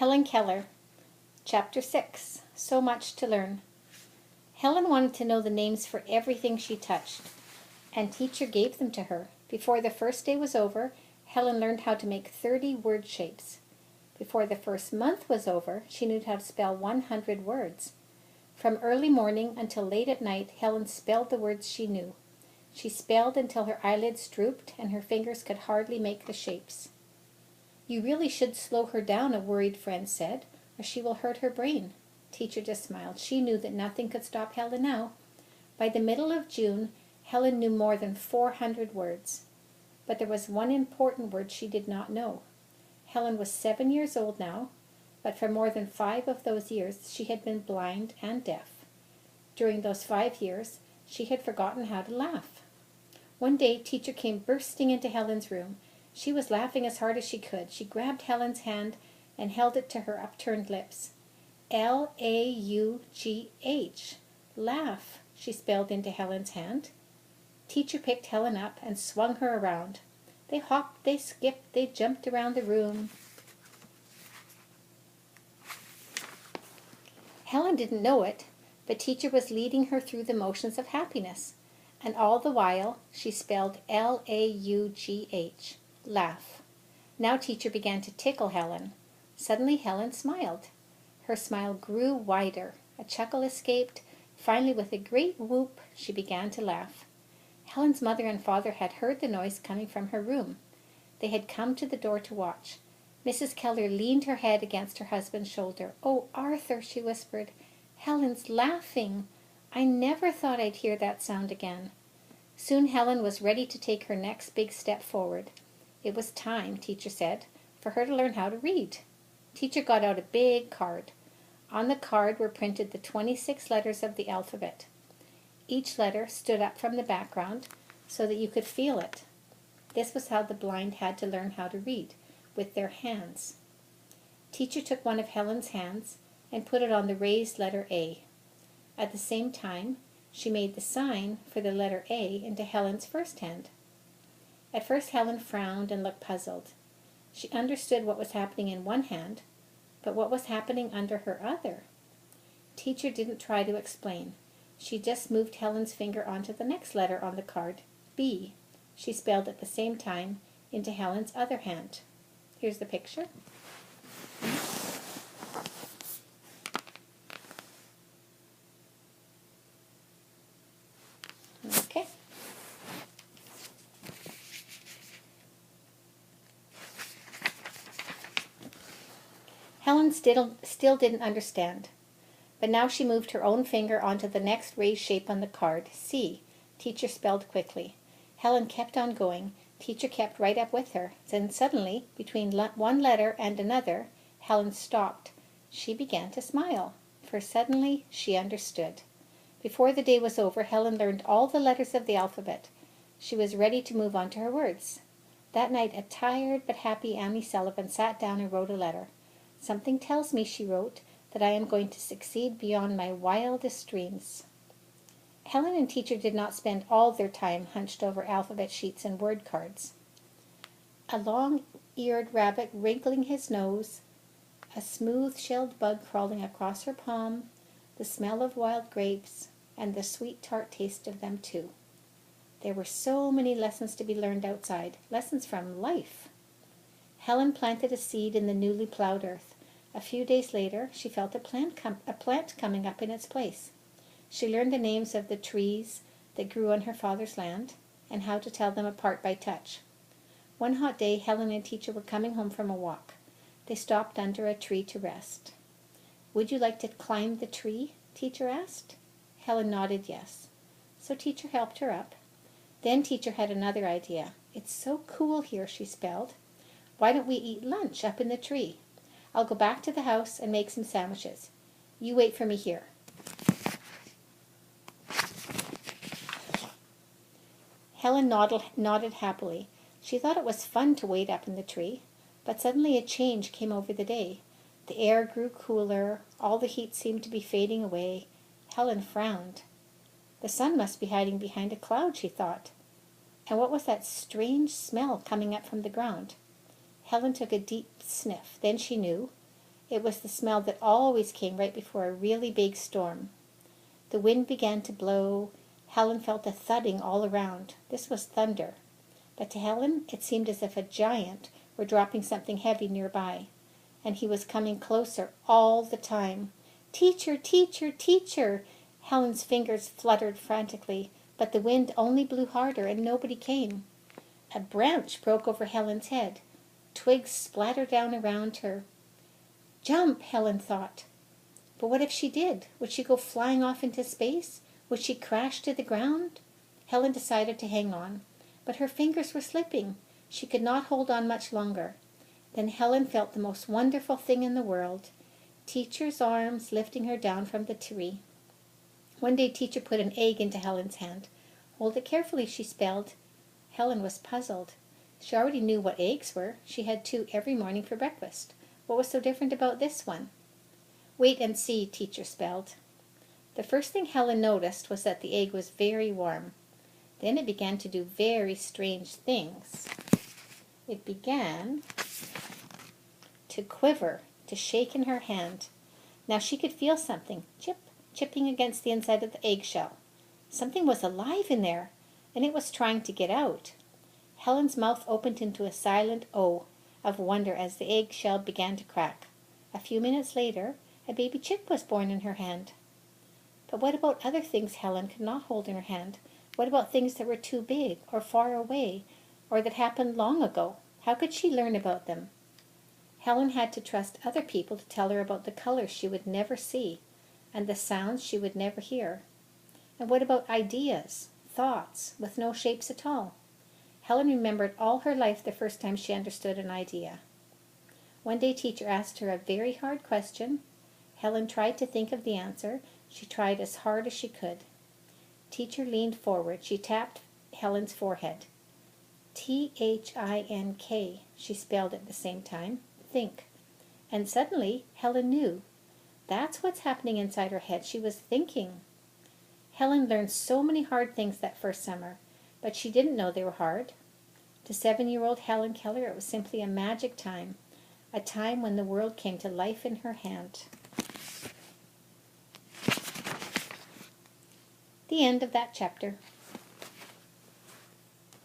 Helen Keller, Chapter 6, So Much to Learn. Helen wanted to know the names for everything she touched, and teacher gave them to her. Before the first day was over, Helen learned how to make 30 word shapes. Before the first month was over, she knew how to spell 100 words. From early morning until late at night, Helen spelled the words she knew. She spelled until her eyelids drooped and her fingers could hardly make the shapes. "You really should slow her down," a worried friend said, "or she will hurt her brain." Teacher just smiled. She knew that nothing could stop Helen now. By the middle of June, Helen knew more than 400 words. But there was one important word she did not know. Helen was 7 years old now, but for more than 5 of those years she had been blind and deaf. During those 5 years, she had forgotten how to laugh. One day, teacher came bursting into Helen's room. She was laughing as hard as she could. She grabbed Helen's hand and held it to her upturned lips. L-A-U-G-H. Laugh, she spelled into Helen's hand. Teacher picked Helen up and swung her around. They hopped, they skipped, they jumped around the room. Helen didn't know it, but teacher was leading her through the motions of happiness. And all the while, she spelled L-A-U-G-H. Laugh. Now teacher began to tickle Helen. Suddenly Helen smiled. Her smile grew wider. A chuckle escaped. Finally, with a great whoop, she began to laugh. Helen's mother and father had heard the noise coming from her room. They had come to the door to watch. Mrs. Keller leaned her head against her husband's shoulder. "Oh, Arthur," she whispered, "Helen's laughing. I never thought I'd hear that sound again." Soon Helen was ready to take her next big step forward. It was time, teacher said, for her to learn how to read. Teacher got out a big card. On the card were printed the 26 letters of the alphabet. Each letter stood up from the background so that you could feel it. This was how the blind had to learn how to read, with their hands. Teacher took one of Helen's hands and put it on the raised letter A. At the same time, she made the sign for the letter A into Helen's first hand. At first Helen frowned and looked puzzled. She understood what was happening in one hand, but what was happening under her other? Teacher didn't try to explain. She just moved Helen's finger onto the next letter on the card, B. She spelled at the same time into Helen's other hand. Here's the picture. Okay. Helen still didn't understand, but now she moved her own finger onto the next raised shape on the card, C. Teacher spelled quickly. Helen kept on going. Teacher kept right up with her. Then suddenly, between one letter and another, Helen stopped. She began to smile, for suddenly she understood. Before the day was over, Helen learned all the letters of the alphabet. She was ready to move on to her words. That night, a tired but happy Annie Sullivan sat down and wrote a letter. "Something tells me," she wrote, "that I am going to succeed beyond my wildest dreams." Helen and teacher did not spend all their time hunched over alphabet sheets and word cards. A long-eared rabbit wrinkling his nose, a smooth-shelled bug crawling across her palm, the smell of wild grapes, and the sweet tart taste of them too. There were so many lessons to be learned outside, lessons from life. Helen planted a seed in the newly plowed earth. A few days later, she felt a plant coming up in its place. She learned the names of the trees that grew on her father's land and how to tell them apart by touch. One hot day, Helen and teacher were coming home from a walk. They stopped under a tree to rest. "Would you like to climb the tree?" teacher asked. Helen nodded yes. So teacher helped her up. Then teacher had another idea. "It's so cool here," she spelled. "Why don't we eat lunch up in the tree? I'll go back to the house and make some sandwiches. You wait for me here." Helen nodded happily. She thought it was fun to wait up in the tree, but suddenly a change came over the day. The air grew cooler. All the heat seemed to be fading away. Helen frowned. The sun must be hiding behind a cloud, she thought. And what was that strange smell coming up from the ground? Helen took a deep sniff. Then she knew. It was the smell that always came right before a really big storm. The wind began to blow. Helen felt a thudding all around. This was thunder. But to Helen it seemed as if a giant were dropping something heavy nearby, and he was coming closer all the time. "Teacher, teacher, teacher!" Helen's fingers fluttered frantically, but the wind only blew harder and nobody came. A branch broke over Helen's head. Twigs splattered down around her. Jump, Helen thought. But what if she did? Would she go flying off into space? Would she crash to the ground? Helen decided to hang on, but her fingers were slipping. She could not hold on much longer. Then Helen felt the most wonderful thing in the world. Teacher's arms lifting her down from the tree. One day Teacher put an egg into Helen's hand. "Hold it carefully," she spelled. Helen was puzzled. She already knew what eggs were. She had 2 every morning for breakfast. What was so different about this one? "Wait and see," Teacher spelled. The first thing Helen noticed was that the egg was very warm. Then it began to do very strange things. It began to quiver, to shake in her hand. Now she could feel something, chipping against the inside of the eggshell. Something was alive in there, and it was trying to get out. Helen's mouth opened into a silent O of wonder as the eggshell began to crack. A few minutes later, a baby chick was born in her hand. But what about other things Helen could not hold in her hand? What about things that were too big or far away or that happened long ago? How could she learn about them? Helen had to trust other people to tell her about the colors she would never see and the sounds she would never hear. And what about ideas, thoughts, with no shapes at all? Helen remembered all her life the first time she understood an idea. One day Teacher asked her a very hard question. Helen tried to think of the answer. She tried as hard as she could. Teacher leaned forward. She tapped Helen's forehead. "T-H-I-N-K," she spelled at the same time. "Think." And suddenly Helen knew. That's what's happening inside her head. She was thinking. Helen learned so many hard things that first summer, but she didn't know they were hard. To 7-year-old Helen Keller, it was simply a magic time, a time when the world came to life in her hand. The end of that chapter.